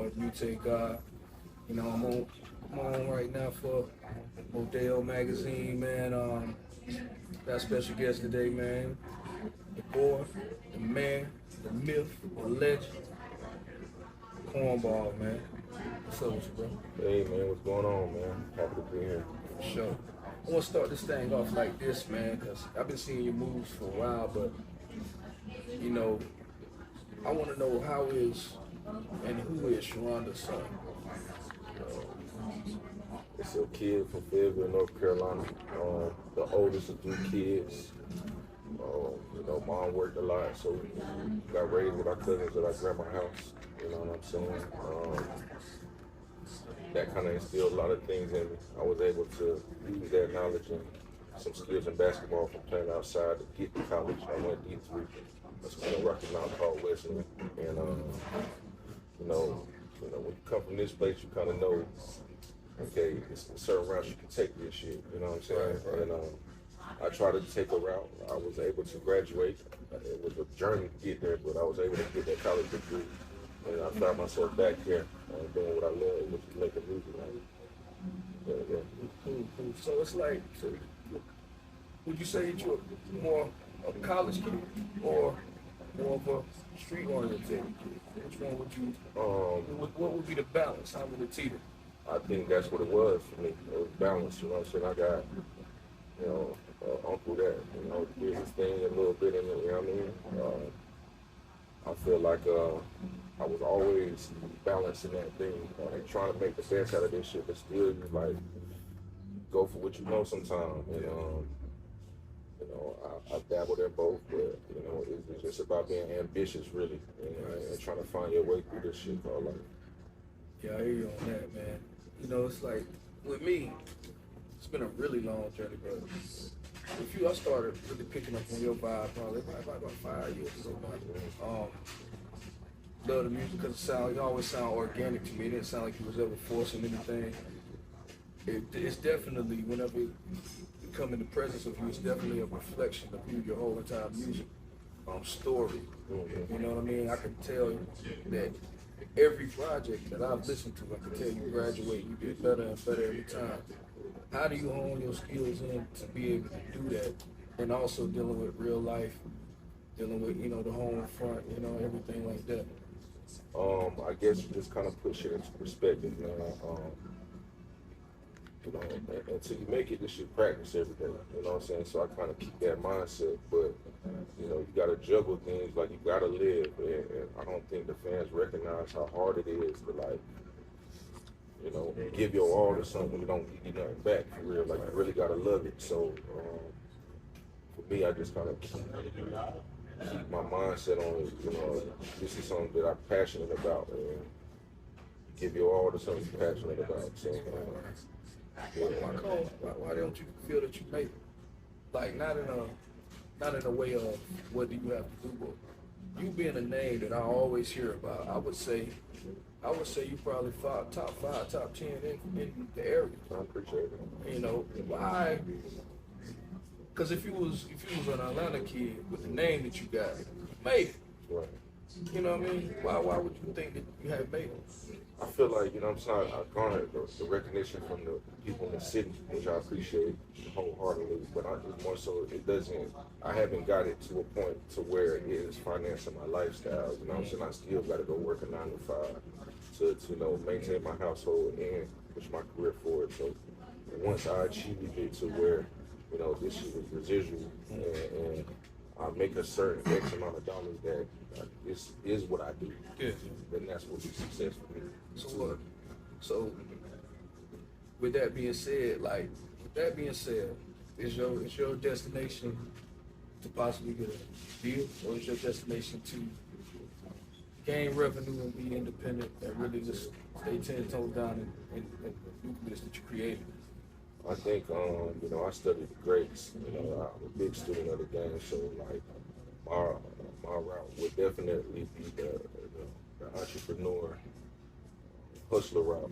Lord, you take God. You know, I'm on right now for Modell magazine, man. Got a special guest today, man. The boy, the man, the myth, the legend, KORNBALL, man. What's up with you, bro? Hey man, what's going on, man? Happy to be here. For sure. I want to start this thing off like this, man, because I've been seeing your moves for a while, but, you know, I want to know how is and who is Sherron's son? It's a kid from Fayetteville, North Carolina. The oldest of 3 kids. You know, mom worked a lot, so we got raised with our cousins at our grandma's house. You know what I'm saying? That kind of instilled a lot of things in me. I was able to use that knowledge and some skills in basketball from playing outside to get to college. I went D3. That's when I Rocky Mountain called Wesleyan. And you know, when you come from this place, you kind of know, okay, it's certain routes you can take this shit. You know what I'm saying? Right. And I tried to take a route. I was able to graduate. It was a journey to get there, but I was able to get that college degree. And I found myself back here doing what I love, which is making music. Cool. So it's like, would you say that you're more a college kid or more of a street-oriented kid? Which one would you, what would be the balance? How would it teeter? I think that's what it was for me. It was balance, you know what I'm saying? I got, you know, uncle that, you know, did his thing a little bit in it, you know what I mean? I feel like I was always balancing that thing, like trying to make the best out of this shit, but still, like, go for what you know sometimes. And, you know, I dabbled in both, but, you know, it's just about being ambitious, really, and trying to find your way through this shit called life. Yeah, I hear you on that, man. You know, it's like, with me, it's been a really long journey, but with you, I started really picking up on your vibe probably about 5 years ago now. Love the music because it always sounded organic to me. It didn't sound like you was ever forcing anything. It's definitely, whenever you come in the presence of you, it's definitely a reflection of you, your whole entire music story. You know what I mean? I can tell you that every project that I've listened to, I can tell you graduate, you get better and better every time. How do you hone your skills in to be able to do that? And also dealing with real life, dealing with, you know, the home front, you know, everything like that. I guess you just kind of push it into perspective, man. You know, until you make it, this shit practice every day. You know what I'm saying? So I kind of keep that mindset, but you know, you gotta juggle things, like you gotta live, and I don't think the fans recognize how hard it is to, like, you know, give your all to something you don't get nothing back for real. Like, you really gotta love it. So for me, I just kind of keep my mindset on it. You know, this is something that I'm passionate about, and give your all to something you're passionate about. So, why don't you feel that you made it? Like, not in a way of what do you have to do, but you being a name that I always hear about. I would say you probably top 5, top 10 in the area. I appreciate it. You know, why? Because if you was an Atlanta kid with the name that you got, you made it. Right. You know what I mean? Why would you think that you had made it? I feel like, you know what I'm saying, I garnered the recognition from the people in the city, which I appreciate wholeheartedly, but it's more so, I haven't got it to a point to where it is financing my lifestyle. You know what I'm saying? I still got to go work a 9 to 5 to you know, maintain my household and push my career forward. So once I achieved it to where, you know, this shit was residual, and I make a certain X amount of dollars that this is what I do, then that's what is success for me. So with that being said, is your destination to possibly get a deal, or is your destination to gain revenue and be independent and really just stay 10 toes down in the nucleus that you created? I think, you know, I studied the greats. You know, I'm a big student of the game, so like my route would definitely be the entrepreneur, hustler route.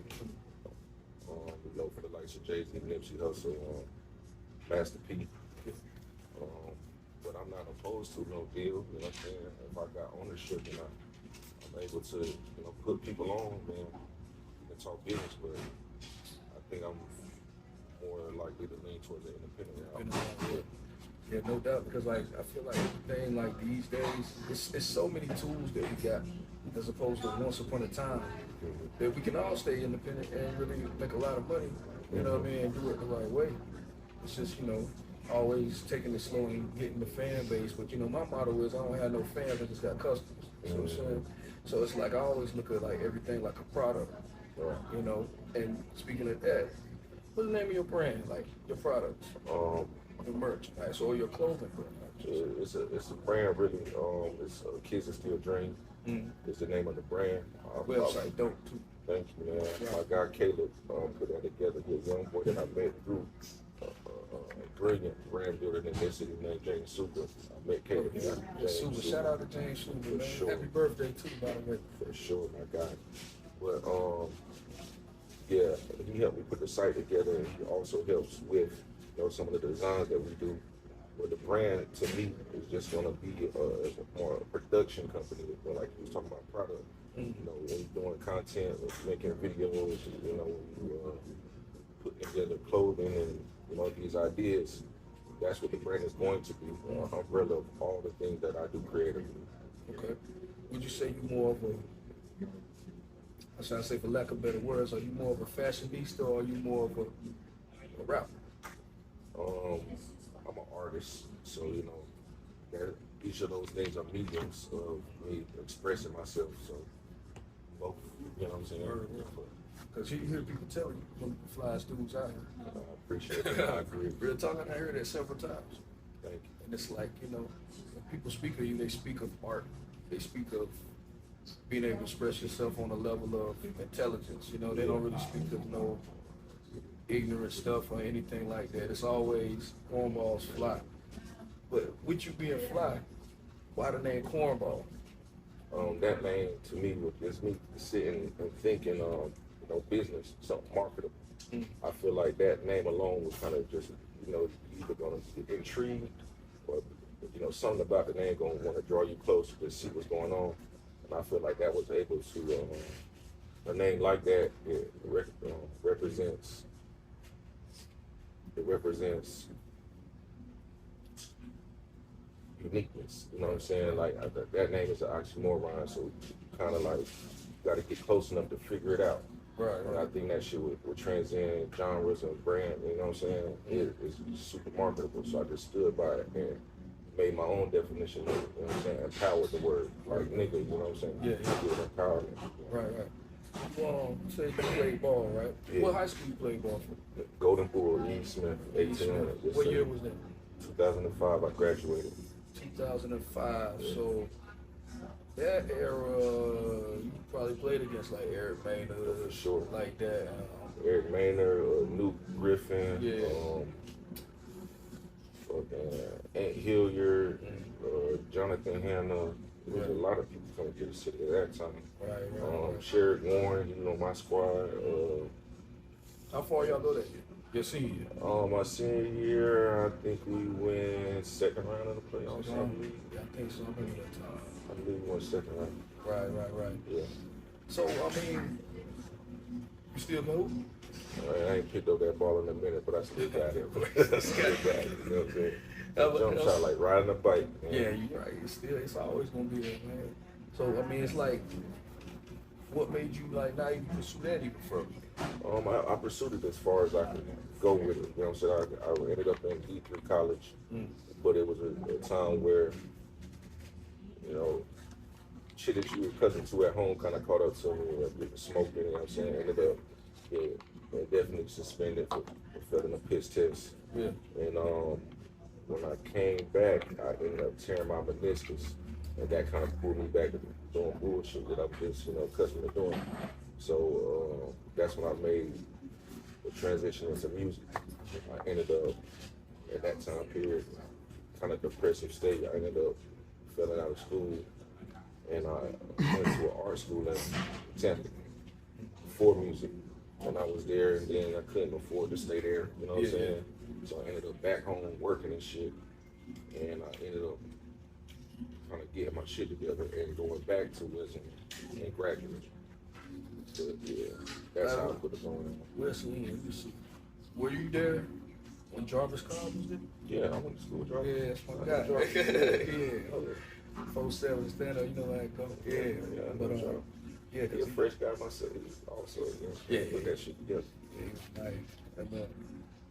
You know, for the likes of Jeezy, Nipsey Hussle, Master P. But I'm not opposed to no deal. You know what I'm saying? If I got ownership, and I'm I'm able to, you know, put people on and talk business, but I think I'm more likely to lean towards the independent route. Yeah, no doubt, because like I feel like everything like these days, it's so many tools that we got as opposed to once upon a time that we can all stay independent and really make a lot of money, you know what I mean, and do it the right way. It's just, you know, always taking it slow and getting the fan base. But you know, my motto is I don't have no fans, I just got customers. You know what I'm saying? So it's like I always look at like everything like a product, you know. And speaking of that, what's the name of your brand, like your products? Your merch, right? So your clothing brand. It's a brand really. It's Kids That Still Dream. Is the name of the brand. Website dope too. Thank you, man. My guy Caleb put that together. He's a young boy that I met through a brilliant brand builder in this city named James Super. I met Caleb. Super. Shout out to James Super, man. Sure. Happy birthday too, by the way. For sure, my guy. But yeah, he helped me put the site together, and he also helps with, you know, some of the designs that we do. But the brand to me is just gonna be more a production company. Like you was talking about product. You know, when you're doing content, making videos, you know, when you putting together clothing and, you know, these ideas, that's what the brand is going to be, an umbrella of all the things that I do creatively. Okay. Would you say you more of a, I should say for lack of better words, are you more of a fashionista or are you more of a rapper? I'm an artist, so, you know, that each of those things are mediums of me expressing myself, so both, you know what I'm saying? Because you hear people tell you, one of the flyest dudes out here. I appreciate that. I agree. Real talk, I heard that several times. Thank you. And it's like, you know, when people speak of you, they speak of art. They speak of being able to express yourself on a level of intelligence. You know, they don't really speak of no ignorant stuff or anything like that. It's always cornballs fly. But with you being fly, why the name Cornball? That name to me was just me sitting and thinking, you know, business, something marketable. I feel like that name alone was kind of just, you know, either going to get intrigued or, you know, something about the name going to want to draw you closer to see what's going on. And I feel like that was able to, a name like that, it represents uniqueness, you know what I'm saying? Like that name is an oxymoron, so kind of like you got to get close enough to figure it out. Right. And I think that shit would transcend genres and brand, you know what I'm saying? It's super marketable, so I just stood by it and made my own definition of it, you know what I'm saying? Empowered the word, like nigga, you know what I'm saying? Yeah. Empowerment. Right. Well, say you played ball, right? Yeah. What high school you played ball for? Golden Bull, E. Smith, 1800. What year was that? 2005, I graduated. 2005. So that era, you probably played against like Eric Maynard, For sure. like that. Eric Maynard, Luke Griffin, Yeah. Ant Hilliard, Jonathan Hanna. There was a lot of people coming to the city at that time. Right. Sherron Warren, you know, my squad. How far y'all go that year? Your senior year? My senior year, I think we went second round of the playoffs. Yeah, I think so. I remember that time. I believe we went second round. Right. Yeah. So, I mean, you still go? I ain't picked up that ball in a minute, but I still got it. I still got it, you know what I'm saying? Jump shot like riding a bike, man. Yeah, you're right. It's always gonna be there, man. So I mean, it's like, what made you like not even pursue that even further? I pursued it as far as I could go with it. You know what I'm saying? I ended up in D3 college, but it was a time where, you know, shit that you were cousin to at home kind of caught up to me, like smoking. You know what I'm saying? Ended up, definitely suspended for failing a piss test. Yeah. And when I came back, I ended up tearing my meniscus, and that kind of pulled me back to doing bullshit that I was just, you know, accustomed to doing. So that's when I made the transition into music. I ended up, at that time period, kind of depressive state. I ended up failing out of school, and I went to an art school in Tampa for music. And I was there, and then I couldn't afford to stay there, you know what I'm saying? So I ended up back home working and shit, and I ended up kind of getting my shit together and going back to Wisdom and graduate. So, yeah, that's how I put it on. Wesleyan, you see. Were you there when Jarvis Cobb was there? Yeah, I went to school with Jarvis. Yeah, that's my guy. Yeah. 4-7 stand up, you know how it go. Yeah. But yeah, he's a fresh guy myself. He's also put that shit together. Yeah, he was nice.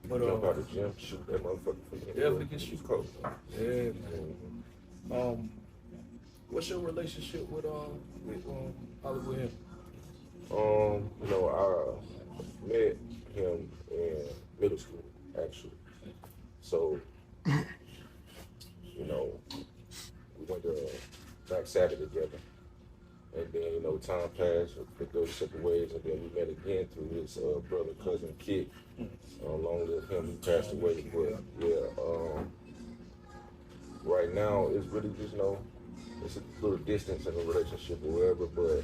But jump out of the gym, shoot that motherfucker from the definitely can shoot coach. Yeah, man. What's your relationship with Hollywood Him? You know, I met him in middle school, actually. So, you know, we went to Black Sabbath together. And then, you know, time passed, we go separate ways, and then we met again through his brother, cousin, Kid. Along with him, he passed away. But, yeah, right now, it's really just, you know, it's a little distance in the relationship or whatever, but,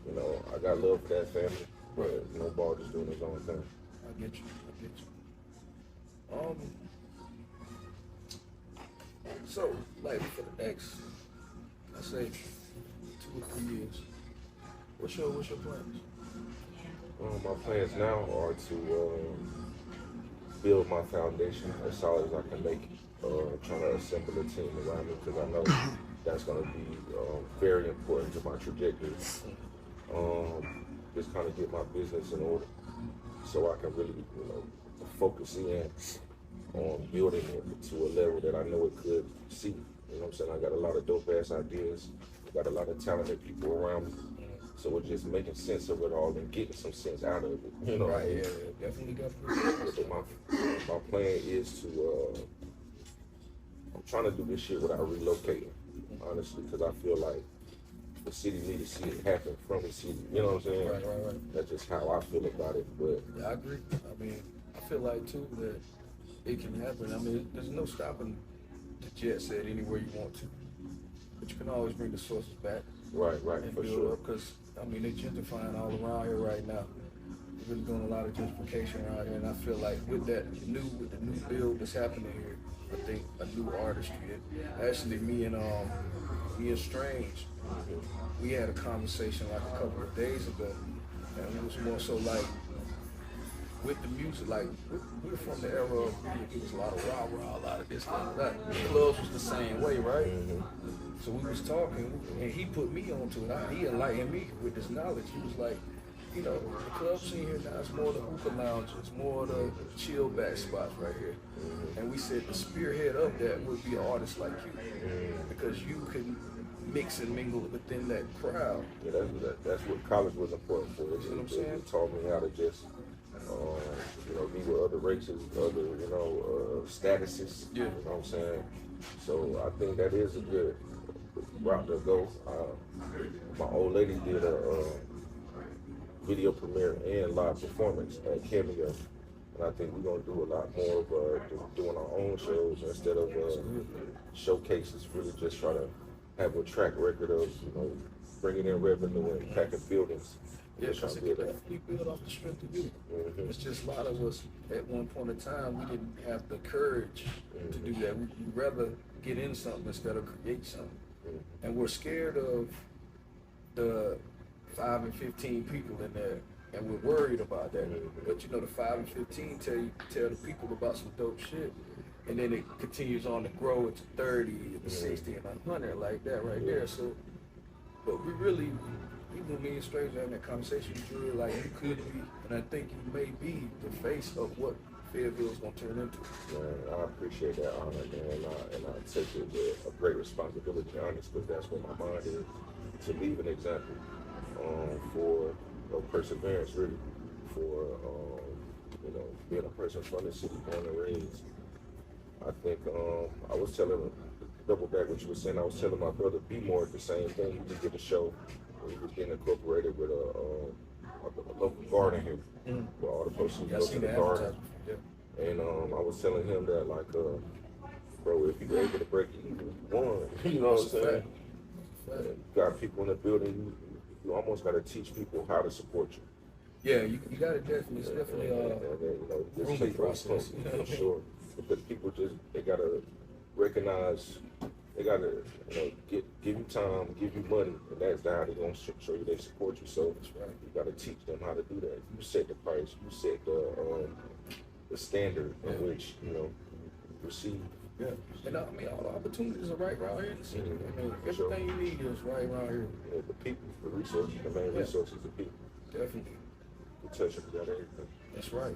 you know, I got love for that family. But, you know, Ball just doing his own thing. I get you. So, like, for the next, I say, 2 or 3 years, what's your plans? My plans now are to build my foundation as solid as I can make it. Trying to assemble a team around me because I know that's going to be very important to my trajectory. Just kind of get my business in order so I can really, you know, focus in on building it to a level that I know it could see. You know what I'm saying? I got a lot of dope ass ideas. I got a lot of talented people around me. So it's just making sense of it all and getting some sense out of it. You know, right? Yeah, definitely got to. So my plan is to. I'm trying to do this shit without relocating, honestly, because I feel like the city needs to see it happen from the city. You know what I'm saying? Right. That's just how I feel about it. But yeah, I agree. I mean, I feel like too that it can happen. I mean, there's no stopping the jet set anywhere you want to, but you can always bring the sources back. Right, and for build sure. Because I mean, they're gentrifying all around here right now. They're really doing a lot of gentrification around here, and I feel like with the new build that's happening here, I think a new artistry. Actually, me and Strange, we had a conversation like a couple of days ago, and it was more so like with the music, like we're from the era of it was a lot of rah-rah, a lot of this, a lot of that. The clubs was the same way, right? So we was talking, and he put me onto it. He enlightened me with this knowledge. He was like, you know, the club scene here now is more the hookah lounges, more the chill back spots right here. And we said the spearhead of that would be an artist like you, because you can mix and mingle within that crowd. Yeah, that's what college was important for. You know what I'm saying? It taught me how to just, you know, be with other races, other, you know, statuses. Yeah. You know what I'm saying? So I think that is a good route to go. My old lady did a video premiere and live performance at Cameo. And I think we're going to do a lot more of doing our own shows instead of showcases, really just try to have a track record of, you know, bringing in revenue and packing buildings. Yeah, because it definitely build off the strength of you. It's just a lot of us at one point in time, we didn't have the courage to do that. We'd rather get in something instead of create something. And we're scared of the 5 and 15 people in there, and we're worried about that. But you know, the 5 and 15 tell the people about some dope shit, and then it continues on to grow into 30, and 60, and 100 like that right there. So, but we really, even me and Strange having that conversation, you really like you could be, and I think you may be the face of what Fayetteville is going to turn into. Man, I appreciate that honor, man, and I take it with a great responsibility, honest, because that's what my mind is, to leave an example for perseverance, really, for you know, being a person from the city, born and raised. I think I was telling, double back what you were saying, I was telling my brother B More the same thing. He just did a show where he was getting incorporated with a local garden here, where all the proceeds go to the garden. And I was telling him that, like, bro, if you're able to break even, one, you know what I'm saying? You got people in the building, you almost got to teach people how to support you. Yeah, you got to definitely, it's definitely you know, this process. for sure. Because people just, they got to recognize they gotta, you know, give you time, give you money, and that's how they're gonna show you they support you. So you gotta teach them how to do that. You set the price, you set the standard in which you receive. Yeah, and I mean all the opportunities are right around here in the city. I mean everything you need is right around here. Yeah, the people, the resources, the main resources, the people. Definitely. The touch of got everything. That's right.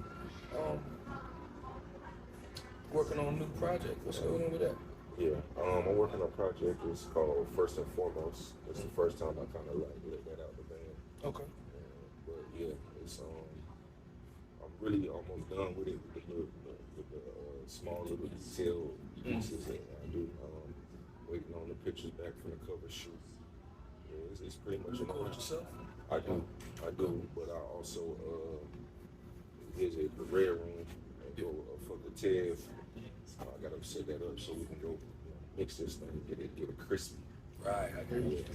Working on a new project. What's going on with that? Yeah, I'm working on a project. It's called First and Foremost. It's the first time I kind of like let that out the band. Okay. But yeah, it's I'm really almost done with it with the small little detail pieces that I do. Waiting on the pictures back from the cover shoot. Yeah, it's pretty much. You record yourself? I do, but I also visit the Red Room and go for the TEV. I gotta set that up so we can go mix this thing, get it crispy. Right, I agree with you.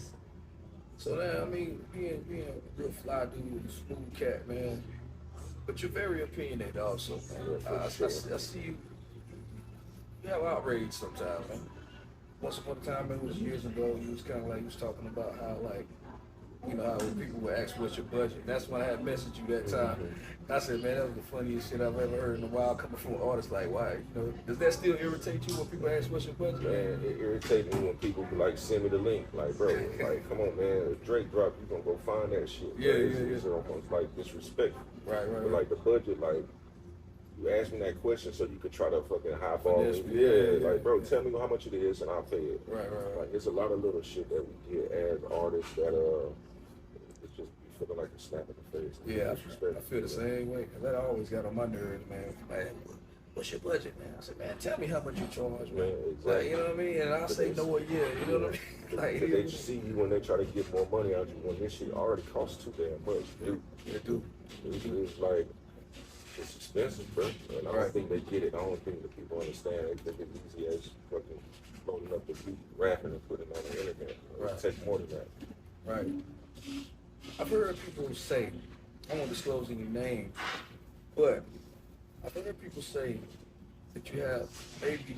So now, I mean, being a real fly dude, smooth cat, man. But you're very opinionated also, man. I see you. You have outrage sometimes, man. Once upon a time, it was years ago. You was kind of like you was talking about how like. You know, how when people would ask what's your budget. And that's when I had messaged you that time. I said, man, that was the funniest shit I've ever heard in a while coming from an artist. Like, why? You know, does that still irritate you when people ask what's your budget? Man, it irritates me when people be like, send me the link. Like, bro, like, come on, man. If Drake drop, you gonna go find that shit. Yeah, It's almost like disrespectful. Right. But like the budget, like, you asked me that question so you could try to fucking highball it. Yeah, like, bro, tell me how much it is and I'll pay it. Right. Like, it's a lot of little shit that we get as artists that, it's just feeling like a slap in the face. Yeah, I feel the same way. That always got on my nerves, man. Man, what's your budget, man? I said, man, tell me how much you charge, man. Exactly. Like, you know what I mean? And I'll say no or yeah, you know what I mean? Like, they just see you when they try to get more money out of you when this shit already costs too damn much. It's like, it's expensive, bro. And I don't think they get it. I don't think that people understand. They think it's easy as fucking loading up the beat, rapping and putting it on the internet. It takes more than that. Right. I've heard people say, I won't disclose any names, but I've heard people say that you have maybe,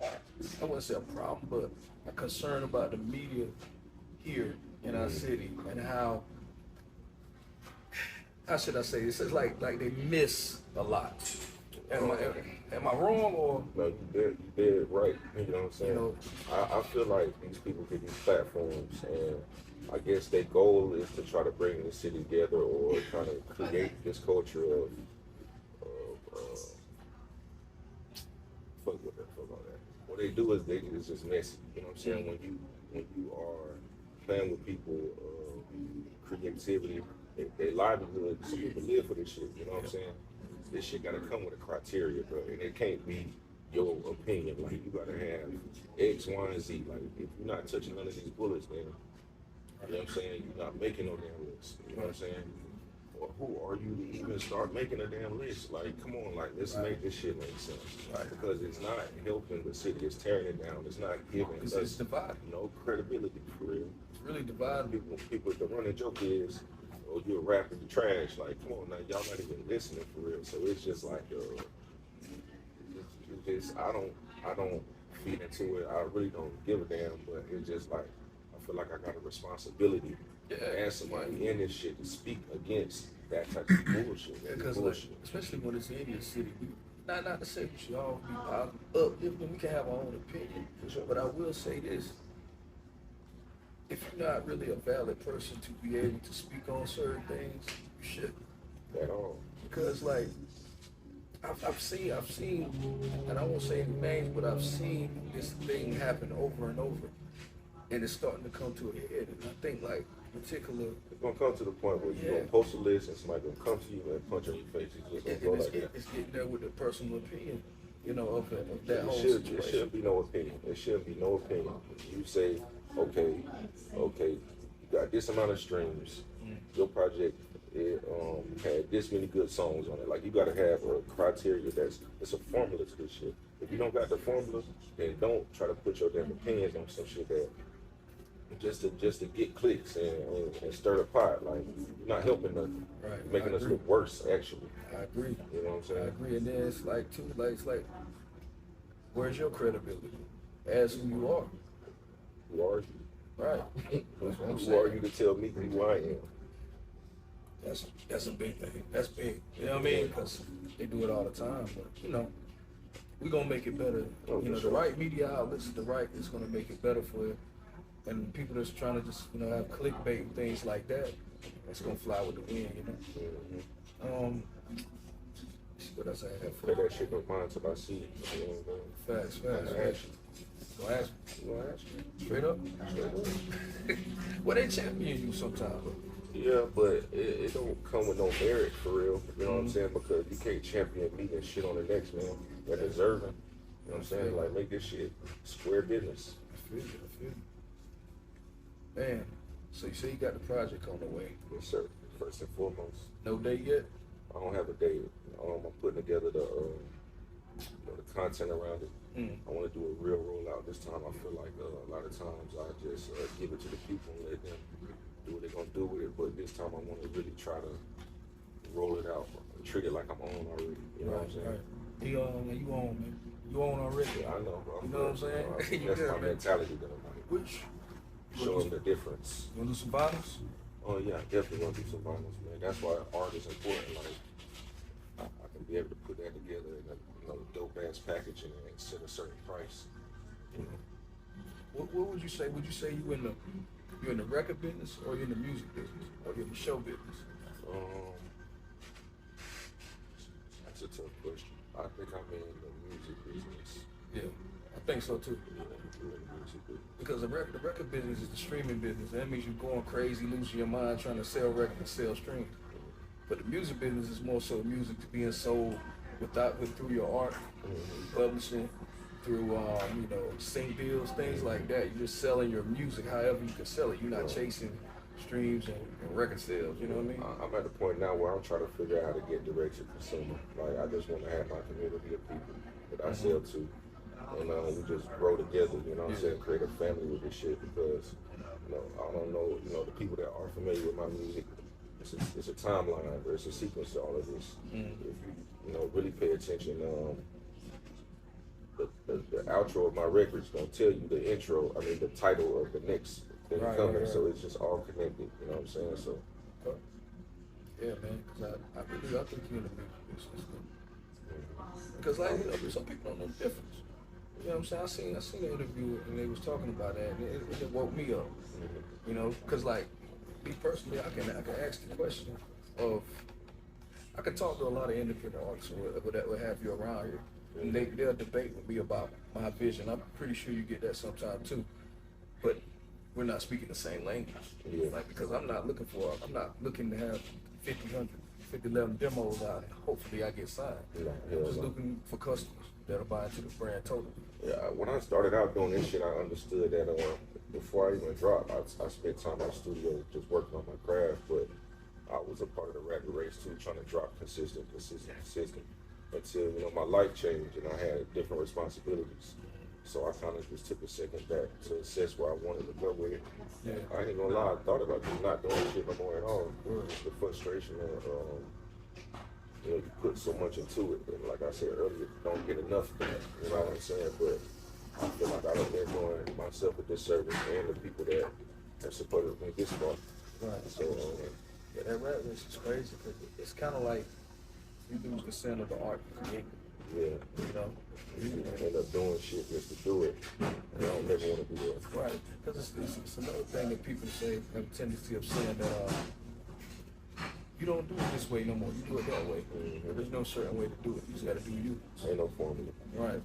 I wouldn't say a problem, but a concern about the media here in our city and how should I say this? It's like they miss a lot. Am I wrong or? No, you did right. You know what I'm saying? You know, I feel like these people get these platforms and I guess their goal is to try to bring the city together or try to create this culture of fuck all that. What they do is it's just messy. You know what I'm saying? When you are playing with people, creativity, their livelihood, some people live for this shit. You know what I'm saying? This shit gotta come with a criteria, bro, and it can't be your opinion. Like you gotta have X, Y, and Z. Like if you're not touching none of these bullets, then you know what I'm saying? You're not making no damn list. You know what I'm saying? Or who are you to even start making a damn list? Like, come on, like, let's make this shit make sense. Right. Because it's not helping the city, it's tearing it down. It's not giving us no credibility for real. It's really dividing. People the running joke is, oh, you're rapping the trash. Like, come on now, y'all not even listening for real. So it's just like, I don't feed into it. I really don't give a damn, but it's just like, I feel like I got a responsibility as somebody in this shit to speak against that type of bullshit. Because especially when it's in your city, not to say we should all be uplifting, we can have our own opinion. Sure. But I will say this. If you're not really a valid person to be able to speak on certain things, you shouldn't. At all. Because like I've seen, and I won't say any names, but I've seen this thing happen over and over. And it's starting to come to a head. And I think like particular, it's gonna come to the point where you're gonna post a list and somebody gonna come to you and punch on your face. It's just gonna go like that. It's getting there with the personal opinion, you know, of that whole situation. It shouldn't be no opinion. It shouldn't be no opinion. You say, okay, you got this amount of streams. Your project had this many good songs on it. Like you gotta have a criteria it's a formula to this shit. If you don't got the formula, then don't try to put your damn opinions on some shit that just to get clicks and stir the pot. Like you're not helping nothing. Right. You're making us look worse actually. I agree. You know what I'm saying? I agree. And then it's like too, like it's like, where's your credibility? as who you are. Who are you? Right. Who are you to tell me who I am? That's a big thing. That's big. You know what I mean? Because they do it all the time. But you know, we're gonna make it better. You know, the right media outlets, is gonna make it better for you. And people that's trying to just, you know, have clickbait and things like that, it's gonna fly with the wind, you know. What else I have for Play that shit on mine till I see it. You know what I'm saying? Facts. Gonna ask me. Straight up? Well, they champion you sometimes. Yeah, but it don't come with no merit for real. You know what I'm saying? Because you can't champion me and shit on the next man. They're deserving. You know what I'm saying? Like, make this shit square business. I feel you. Man, so you say you got the project on the way. Yes, sir. First and foremost. No date yet? I don't have a date. I'm putting together the content around it. I want to do a real rollout this time. I feel like a lot of times I just give it to the people and let them do what they're gonna do with it. But this time I want to really try to roll it out, treat it like I'm on already. You know what I'm saying? Right. You on, man. You on already. Yeah, I know, bro. You know what I'm saying? That's my mentality that I'm like. Which? Show them the difference. You wanna do some bottles? Oh yeah, I definitely want to do some vinyls, man. That's why art is important. Like, I can be able to put that together in a dope ass packaging and set a certain price. You know? What would you say? Would you say you in the record business, or you in the music business, or you in the show business? That's a tough question. I think I'm in the music business. Yeah, I think so too. Yeah, I'm in the music business. Because the record business is the streaming business. That means you're going crazy, losing your mind trying to sell records and sell streams. But the music business is more so music to being sold through your art, publishing, through sync deals, things like that. You're just selling your music however you can sell it. You're not chasing streams and record sales. You know what I mean? I'm at the point now where I'm trying to figure out how to get direct to consumer. Like, I just want to have my community of people that I sell to. And we just grow together, you know what I'm saying? Create a family with this shit because, I don't know, the people that are familiar with my music, it's a timeline, there's a sequence to all of this. If you, really pay attention, the outro of my record is going to tell you the title of the next thing coming. Right. So it's just all connected, you know what I'm saying? So. Yeah, man, because I think you're in the music business. Because, some people don't know the difference. You know what I'm saying? I seen the interview and they was talking about that, and it woke me up. Because me personally, I can ask the question of, I can talk to a lot of independent artists that would have you around here, and they'll debate with me about my vision. I'm pretty sure you get that sometime too, but we're not speaking the same language. Yeah. Because I'm not looking to have 50 demos out, and hopefully I get signed. I'm just looking for customers that'll buy into the brand totally. Yeah, when I started out doing this shit, I understood that before I even dropped, I spent time in the studio just working on my craft, but I was a part of the rapid race too, trying to drop consistent, until, my life changed and I had different responsibilities. So I kind of just took a second back to assess where I wanted to go with it. Yeah. I ain't gonna lie, I thought about just not doing shit no more at all. The frustration of, you put so much into it, and like I said earlier, don't get enough of that, you know what I'm saying? But I feel like I've been doing myself a disservice and the people that have supported me this far. Right. So, that rap race is crazy because it's kind of like you lose the scent of the art you create. Yeah. You end up doing shit just to do it, and I don't never want to do that. Right. Because it's another thing that people say, have a tendency of saying that, you don't do it this way no more. You do it that way. There's no certain way to do it. You just got to do you. Ain't no formula. Right.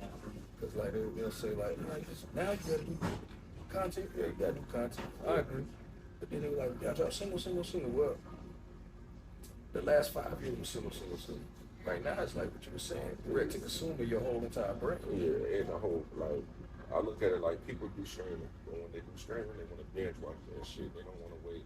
Because they'll say now you got to do content. Yeah, you got to do content. I agree. But then they were like, you got to drop single. Well, the last 5 years was single. Right now it's like what you were saying, direct to consumer your whole entire brand. Yeah, and the whole I look at it like people do streaming, but when they do streaming, they want to binge watch that shit. They don't want to wait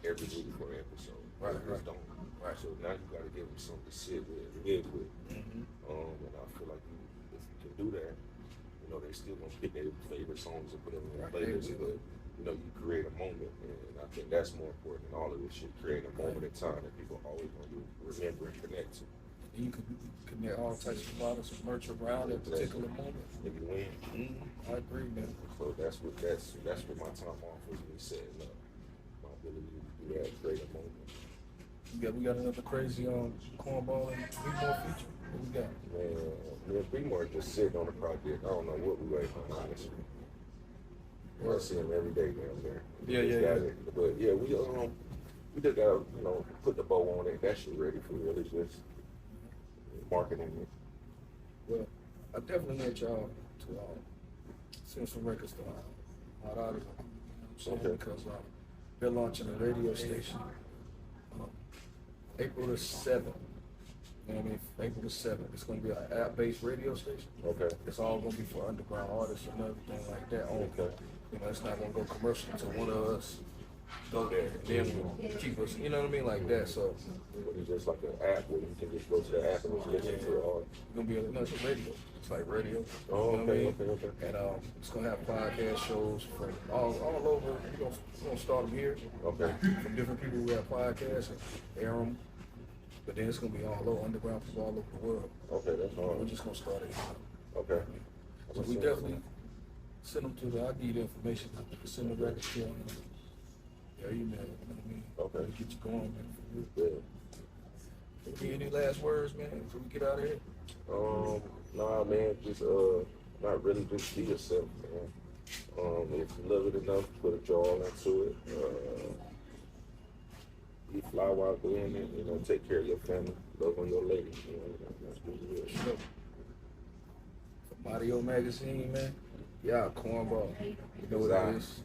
every week for an episode. Right. Don't. Right. So now you got to give them something to sit with, live with. And I feel like if you can do that, they still gonna pick their favorite songs and put them in their playlist, but you create a moment, and I think that's more important than all of this shit. Create a moment in time that people always gonna remember and connect to. You can connect all types of products and merch around that particular moment. If you win. I agree, man. So that's what my time off was, me setting up my ability to do that, create a moment. We got another crazy cornball and B-more feature. What we got? Man, me and B-more just sitting on the project. I don't know what we waiting on, honestly. I see him every day down there. Yeah. But yeah, we just gotta, put the bow on it. That shit ready for real. It's just marketing it. Well, I definitely want y'all to send some records to outta. Okay. Because they're launching a radio station April the 7th. You know what I mean? April the 7th. It's going to be an app-based radio station. Okay. It's all going to be for underground artists and everything like that. Okay. It's not going to go commercial until one of us go there and then keep us, you know what I mean, like that. So it's just like an app where you can just go to the app and just listen to it all. It's going to be it's a radio. It's like radio. Oh, okay. And it's going to have podcast shows from all over. We're going to start them here. Okay. From different people who have podcasts and air them. But then it's going to be all over, underground people all over the world. Okay, that's all. We're just going to start it here. Okay. So we definitely send them to I'll give you the information. Send the records to them. Yeah, email, you know what I mean? Okay. Get you going, man. Yeah. Any last words, man, before we get out of here? Nah, man, just not really, just be yourself, man. If you love it enough, put your all into it. Be fly while doing it, take care of your family, love on your lady, that's really real. Sure. From Audio Magazine, man. Yeah, cornball. You know what it is.